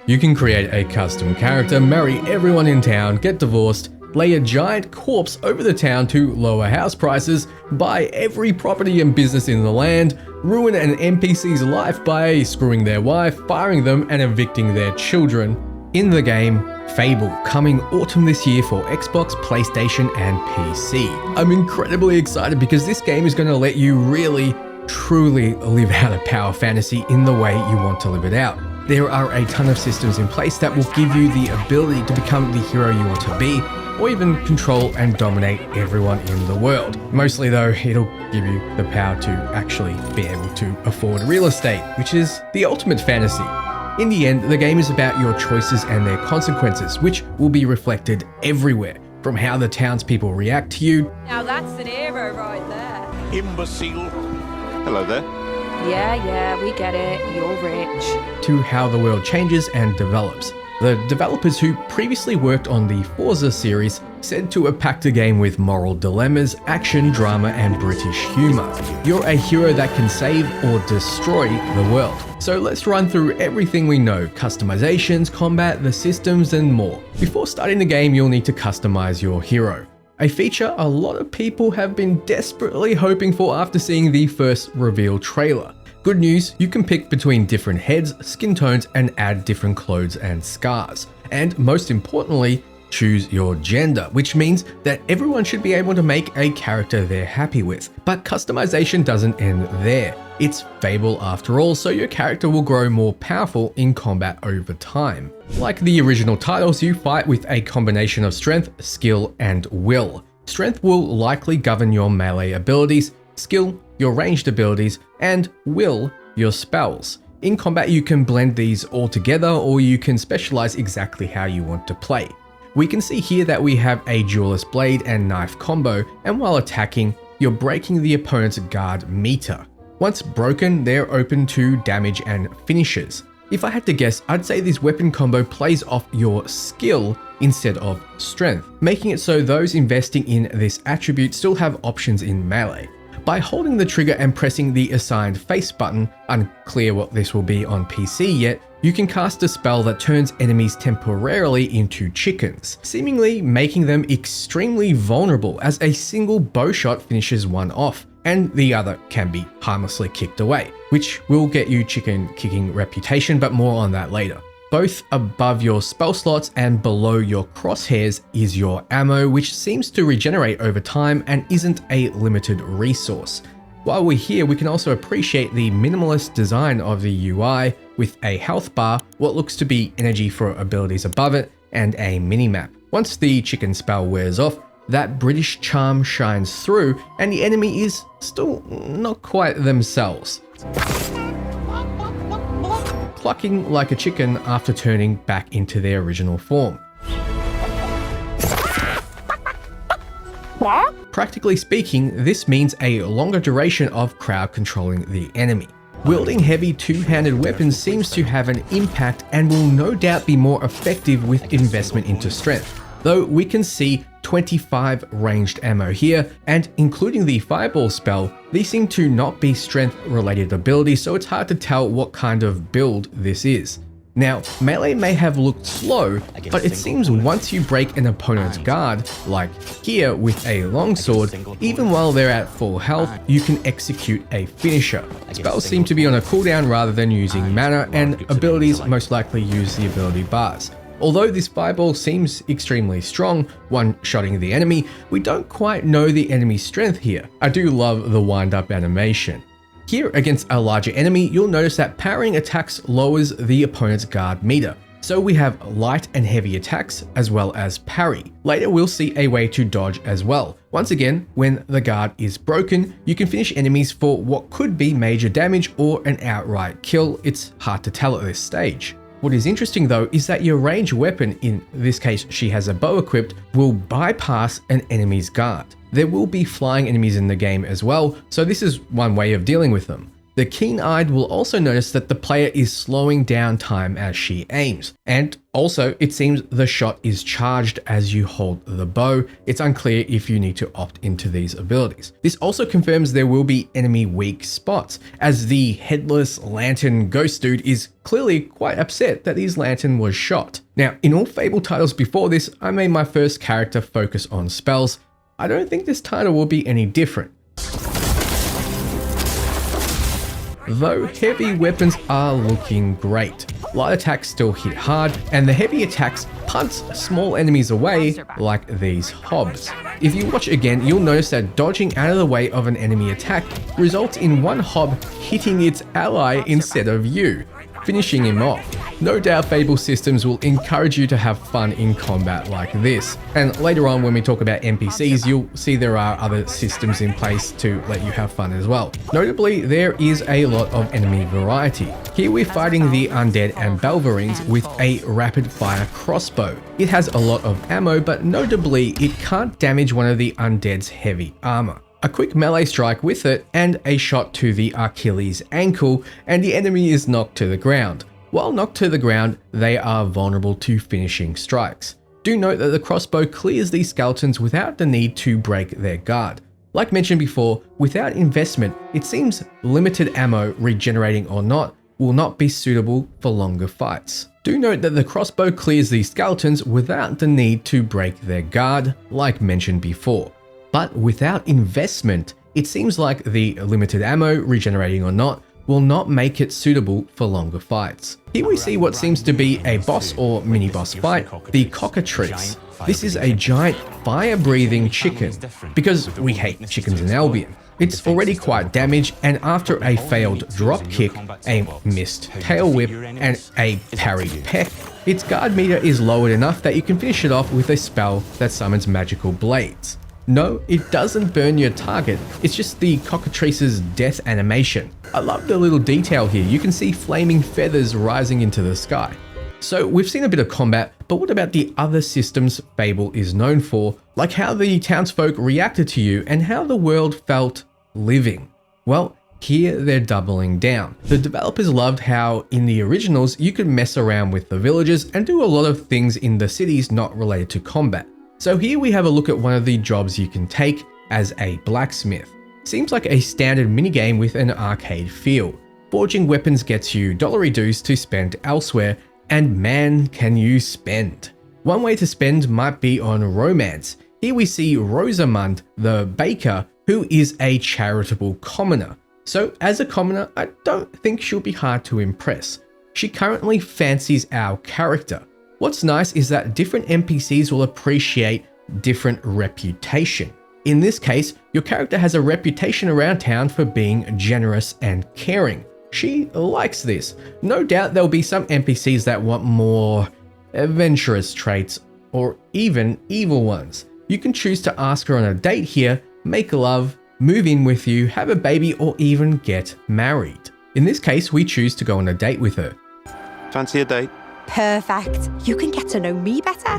You can create a custom character, marry everyone in town, get divorced, lay a giant corpse over the town to lower house prices, buy every property and business in the land, ruin an NPC's life by screwing their wife, firing them, and evicting their children. In the game, Fable, coming autumn this year for Xbox, PlayStation, and PC. I'm incredibly excited because this game is going to let you really, truly live out a power fantasy in the way you want to live it out. There are a ton of systems in place that will give you the ability to become the hero you want to be, or even control and dominate everyone in the world. Mostly though, it'll give you the power to actually be able to afford real estate, which is the ultimate fantasy. In the end, the game is about your choices and their consequences, which will be reflected everywhere, from how the townspeople react to you. Now that's an hero right there. Imbecile. Hello there. Yeah, we get it. You're rich. To how the world changes and develops. The developers who previously worked on the Forza series said to have packed a game with moral dilemmas, action, drama, and British humour. You're a hero that can save or destroy the world. So let's run through everything we know, customizations, combat, the systems, and more. Before starting the game, you'll need to customize your hero. A feature a lot of people have been desperately hoping for after seeing the first reveal trailer. Good news, you can pick between different heads, skin tones, and add different clothes and scars. And most importantly, choose your gender, which means that everyone should be able to make a character they're happy with. But customization doesn't end there. It's Fable after all, so your character will grow more powerful in combat over time. Like the original titles, you fight with a combination of strength, skill, and will. Strength will likely govern your melee abilities, skill, your ranged abilities, and will, your spells. In combat, you can blend these all together, or you can specialize exactly how you want to play. We can see here that we have a duelist blade and knife combo, and while attacking, you're breaking the opponent's guard meter. Once broken, they're open to damage and finishes. If I had to guess, I'd say this weapon combo plays off your skill instead of strength, making it so those investing in this attribute still have options in melee. By holding the trigger and pressing the assigned face button, unclear what this will be on PC yet, you can cast a spell that turns enemies temporarily into chickens, seemingly making them extremely vulnerable as a single bow shot finishes one off, and the other can be harmlessly kicked away, which will get you chicken kicking reputation, but more on that later. Both above your spell slots and below your crosshairs is your ammo, which seems to regenerate over time and isn't a limited resource. While we're here, we can also appreciate the minimalist design of the UI with a health bar, what looks to be energy for abilities above it, and a minimap. Once the chicken spell wears off, that British charm shines through and the enemy is still not quite themselves, clucking like a chicken after turning back into their original form. Practically speaking, this means a longer duration of crowd controlling the enemy. Wielding heavy two-handed weapons seems to have an impact and will no doubt be more effective with investment into strength, though we can see 25 ranged ammo here, and including the fireball spell, these seem to not be strength related abilities, so it's hard to tell what kind of build this is. Now, melee may have looked slow, but it seems once you break an opponent's guard, like here with a longsword, even while they're at full health, you can execute a finisher. Spells seem to be on a cooldown rather than using mana, and abilities most likely use the ability bars. Although this fireball seems extremely strong, one-shotting the enemy, we don't quite know the enemy's strength here. I do love the wind-up animation. Here, against a larger enemy, you'll notice that parrying attacks lowers the opponent's guard meter. So we have light and heavy attacks, as well as parry. Later we'll see a way to dodge as well. Once again, when the guard is broken, you can finish enemies for what could be major damage or an outright kill. It's hard to tell at this stage. What is interesting though is that your ranged weapon, in this case she has a bow equipped, will bypass an enemy's guard. There will be flying enemies in the game as well, so this is one way of dealing with them. The keen-eyed will also notice that the player is slowing down time as she aims, and also it seems the shot is charged as you hold the bow. It's unclear if you need to opt into these abilities. This also confirms there will be enemy weak spots, as the headless lantern ghost dude is clearly quite upset that his lantern was shot. Now, in all Fable titles before this, I made my first character focus on spells. I don't think this title will be any different. Though heavy weapons are looking great. Light attacks still hit hard, and the heavy attacks punt small enemies away like these hobs. If you watch again, you'll notice that dodging out of the way of an enemy attack results in one hob hitting its ally instead of you, finishing him off. No doubt Fable systems will encourage you to have fun in combat like this. And later on when we talk about NPCs, you'll see there are other systems in place to let you have fun as well. Notably, there is a lot of enemy variety. Here we're fighting the undead and Belverines with a rapid fire crossbow. It has a lot of ammo, but notably it can't damage one of the undead's heavy armor. A quick melee strike with it and a shot to the Achilles ankle and the enemy is knocked to the ground. While knocked to the ground, they are vulnerable to finishing strikes. Do note that the crossbow clears these skeletons without the need to break their guard. Like mentioned before, without investment, it seems limited ammo, regenerating or not, will not be suitable for longer fights. Do note that the crossbow clears these skeletons without the need to break their guard, like mentioned before. But without investment, it seems like the limited ammo, regenerating or not, will not make it suitable for longer fights. Here we see what seems to be a boss or mini-boss fight, the cockatrice. This is a giant fire-breathing chicken, because we hate chickens in Albion. It's already quite damaged, and after a failed drop kick, a missed tail whip, and a parried peck, its guard meter is lowered enough that you can finish it off with a spell that summons magical blades. No, it doesn't burn your target, it's just the cockatrice's death animation. I love the little detail here, you can see flaming feathers rising into the sky. So we've seen a bit of combat, but what about the other systems Fable is known for, like how the townsfolk reacted to you and how the world felt living? Well, here they're doubling down. The developers loved how in the originals you could mess around with the villagers and do a lot of things in the cities not related to combat. So here we have a look at one of the jobs you can take as a blacksmith. Seems like a standard minigame with an arcade feel. Forging weapons gets you dollary dues to spend elsewhere, and man can you spend. One way to spend might be on romance. Here we see Rosamund, the baker, who is a charitable commoner. So as a commoner, I don't think she'll be hard to impress. She currently fancies our character. What's nice is that different NPCs will appreciate different reputation. In this case, your character has a reputation around town for being generous and caring. She likes this. No doubt there'll be some NPCs that want more adventurous traits or even evil ones. You can choose to ask her on a date here, make love, move in with you, have a baby, or even get married. In this case, we choose to go on a date with her. Fancy a date? Perfect. You can get to know me better.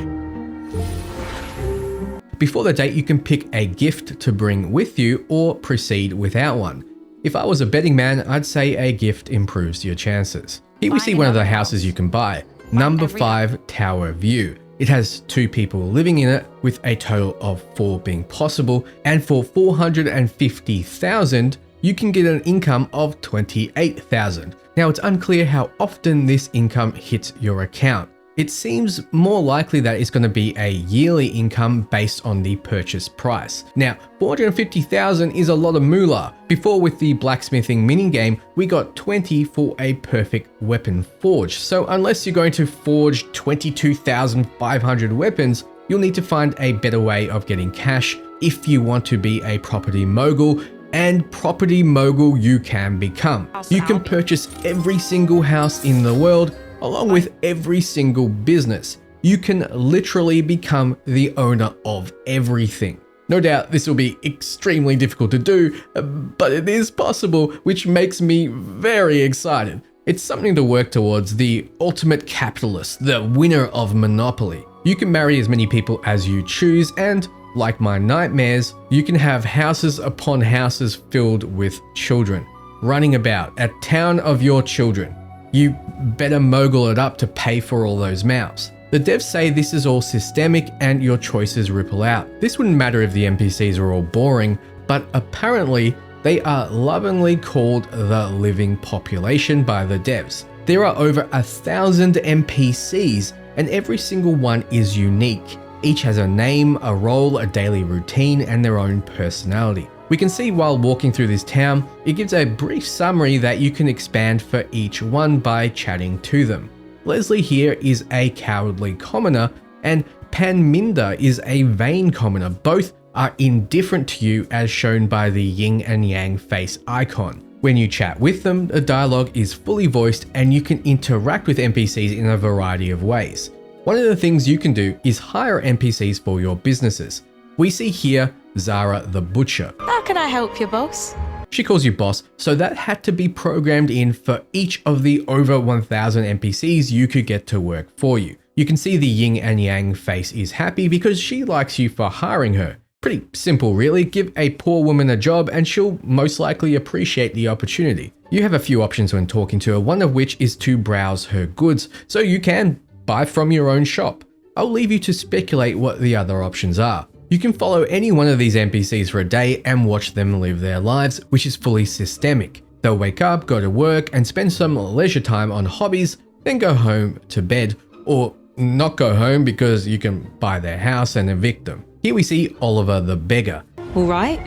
Before the date, you can pick a gift to bring with you or proceed without one. If I was a betting man, I'd say a gift improves your chances. Here we see one of the houses you can buy, number 5 Tower View. It has 2 people living in it with a total of 4 being possible, and for 450,000, you can get an income of 28,000. Now it's unclear how often this income hits your account. It seems more likely that it's going to be a yearly income based on the purchase price. Now, 450,000 is a lot of moolah. Before with the blacksmithing minigame, we got 20 for a perfect weapon forge. So unless you're going to forge 22,500 weapons, you'll need to find a better way of getting cash if you want to be a property mogul. And property mogul you can become. You can purchase every single house in the world along with every single business. You can literally become the owner of everything. No doubt this will be extremely difficult to do, but it is possible, which makes me very excited. It's something to work towards, the ultimate capitalist, the winner of Monopoly. You can marry as many people as you choose, and like my nightmares, you can have houses upon houses filled with children. running about, a town of your children. You better mogul it up to pay for all those mouths. The devs say this is all systemic and your choices ripple out. This wouldn't matter if the NPCs are all boring, but apparently they are lovingly called the living population by the devs. There are over 1,000 NPCs and every single one is unique. Each has a name, a role, a daily routine, and their own personality. We can see while walking through this town, it gives a brief summary that you can expand for each one by chatting to them. Leslie here is a cowardly commoner and Panminda is a vain commoner. Both are indifferent to you as shown by the yin and yang face icon. When you chat with them, the dialogue is fully voiced and you can interact with NPCs in a variety of ways. One of the things you can do is hire NPCs for your businesses. We see here Zara the Butcher. How can I help you, boss? She calls you boss, so that had to be programmed in for each of the over 1,000 NPCs you could get to work for you. You can see the yin and yang face is happy because she likes you for hiring her. Pretty simple really, give a poor woman a job and she'll most likely appreciate the opportunity. You have a few options when talking to her, one of which is to browse her goods, so you can buy from your own shop. I'll leave you to speculate what the other options are. You can follow any one of these NPCs for a day and watch them live their lives, which is fully systemic. They'll wake up, go to work, and spend some leisure time on hobbies, then go home to bed, or not go home because you can buy their house and evict them. Here we see Oliver the Beggar. All right.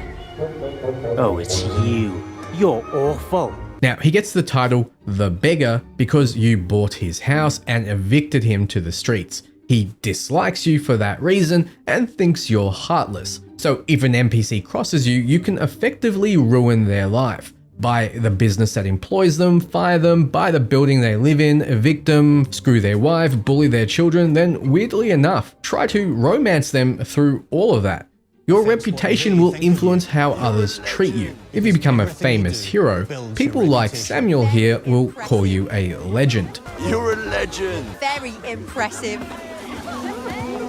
Oh, it's you. You're awful. Now, he gets the title The Beggar because you bought his house and evicted him to the streets. He dislikes you for that reason and thinks you're heartless. So if an NPC crosses you, you can effectively ruin their life. Buy the business that employs them, fire them, buy the building they live in, evict them, screw their wife, bully their children, then weirdly enough, try to romance them through all of that. Your reputation will influence how others treat you. If you become a famous hero, people like Samuel here will call you a legend. You're a legend. Very impressive.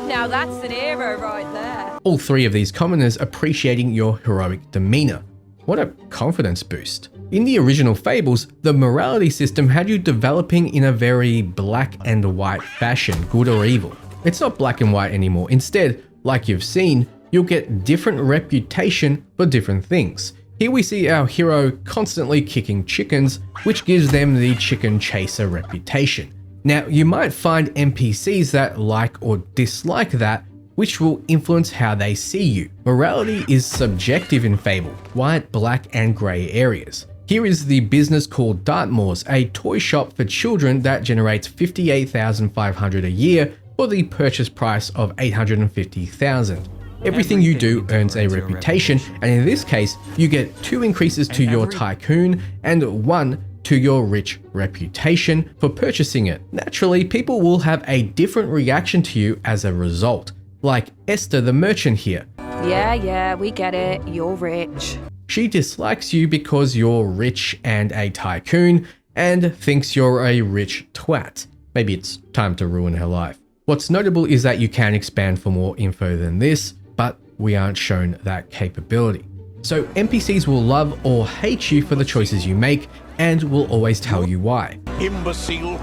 Now that's an hero right there. All three of these commoners appreciating your heroic demeanor. What a confidence boost. In the original Fables, the morality system had you developing in a very black and white fashion, good or evil. It's not black and white anymore. Instead, like you've seen, you'll get different reputation for different things. Here we see our hero constantly kicking chickens, which gives them the chicken chaser reputation. Now, you might find NPCs that like or dislike that, which will influence how they see you. Morality is subjective in Fable, white, black, and grey areas. Here is the business called Dartmoor's, a toy shop for children that generates $58,500 a year for the purchase price of $850,000. Everything you do earns a reputation, and in this case, you get 2 increases to your tycoon and 1 to your rich reputation for purchasing it. Naturally, people will have a different reaction to you as a result, like Esther the merchant here. Yeah, we get it. You're rich. She dislikes you because you're rich and a tycoon and thinks you're a rich twat. Maybe it's time to ruin her life. What's notable is that you can expand for more info than this, but we aren't shown that capability. So NPCs will love or hate you for the choices you make and will always tell you why. Imbecile.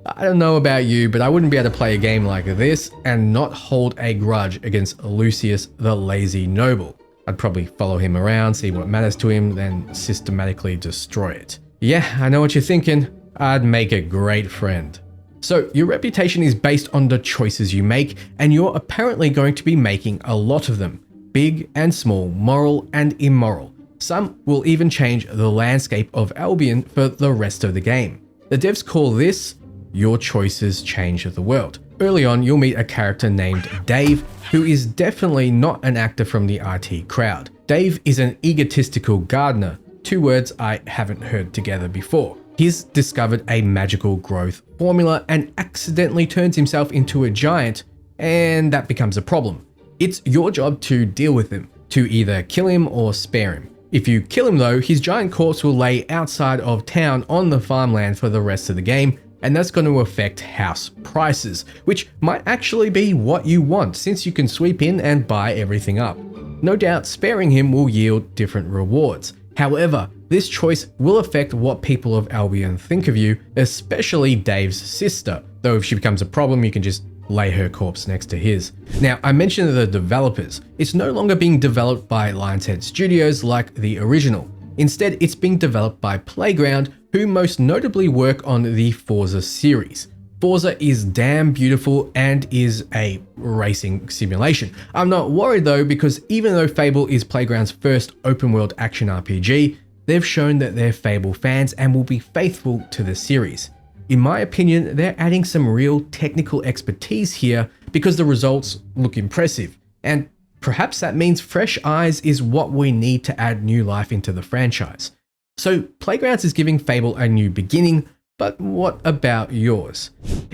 I don't know about you, but I wouldn't be able to play a game like this and not hold a grudge against Lucius the Lazy Noble. I'd probably follow him around, see what matters to him, then systematically destroy it. Yeah, I know what you're thinking. I'd make a great friend. So your reputation is based on the choices you make, and you're apparently going to be making a lot of them. Big and small, moral and immoral. Some will even change the landscape of Albion for the rest of the game. The devs call this Your Choices Change the World. Early on, you'll meet a character named Dave, who is definitely not an actor from the IT crowd. Dave is an egotistical gardener, 2 words I haven't heard together before. He's discovered a magical growth formula and accidentally turns himself into a giant, and that becomes a problem. It's your job to deal with him, to either kill him or spare him. If you kill him though, his giant corpse will lay outside of town on the farmland for the rest of the game, and that's going to affect house prices, which might actually be what you want since you can sweep in and buy everything up. No doubt sparing him will yield different rewards. However, This choice will affect what people of Albion think of you, especially Dave's sister, though if she becomes a problem, you can just lay her corpse next to his. Now, I mentioned the developers. It's no longer being developed by Lionshead Studios like the original. Instead, it's being developed by Playground, who most notably work on the Forza series. Forza is damn beautiful and is a racing simulation. I'm not worried though, because even though Fable is Playground's first open world action RPG, they've shown that they're Fable fans and will be faithful to the series. In my opinion, they're adding some real technical expertise here because the results look impressive, and perhaps that means fresh eyes is what we need to add new life into the franchise. So Playgrounds is giving Fable a new beginning, but what about yours?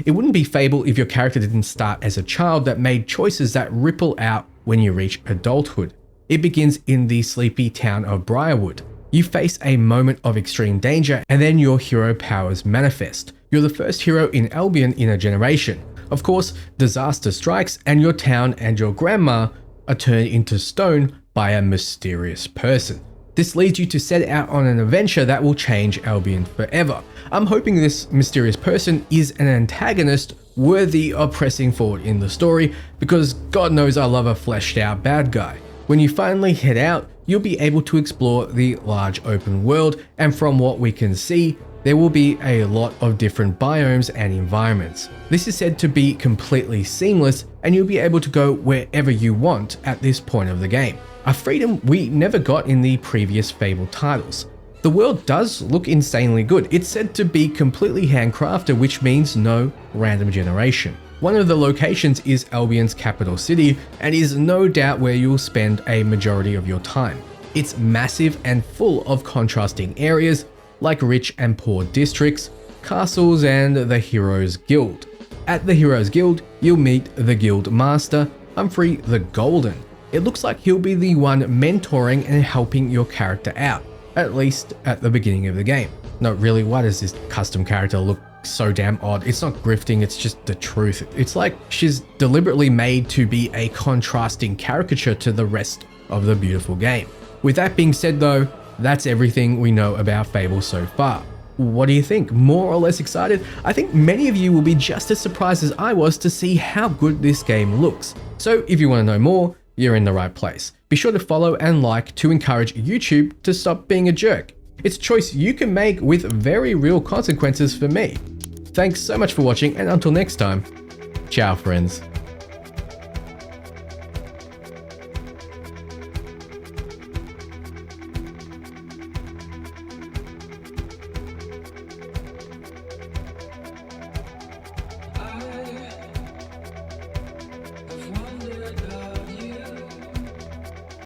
It wouldn't be Fable if your character didn't start as a child that made choices that ripple out when you reach adulthood. It begins in the sleepy town of Briarwood. You face a moment of extreme danger and then your hero powers manifest. You're the first hero in Albion in a generation. Of course, disaster strikes and your town and your grandma are turned into stone by a mysterious person. This leads you to set out on an adventure that will change Albion forever. I'm hoping this mysterious person is an antagonist worthy of pressing forward in the story, because God knows I love a fleshed out bad guy. When you finally head out, you'll be able to explore the large open world, and from what we can see, there will be a lot of different biomes and environments. This is said to be completely seamless, and you'll be able to go wherever you want at this point of the game. A freedom we never got in the previous Fable titles. The world does look insanely good. It's said to be completely handcrafted, which means no random generation. One of the locations is Albion's capital city and is no doubt where you'll spend a majority of your time. It's massive and full of contrasting areas like rich and poor districts, castles, and the Heroes Guild. At the Heroes Guild, you'll meet the Guild Master, Humphrey the Golden. It looks like he'll be the one mentoring and helping your character out, at least at the beginning of the game. No, really, why does this custom character look so damn odd? It's not grifting, it's just the truth. It's like she's deliberately made to be a contrasting caricature to the rest of the beautiful game. With that being said though, that's everything we know about Fable so far. What do you think? More or less excited? I think many of you will be just as surprised as I was to see how good this game looks. So if you want to know more, you're in the right place. Be sure to follow and like to encourage YouTube to stop being a jerk. It's a choice you can make with very real consequences for me. Thanks so much for watching, and until next time, ciao friends.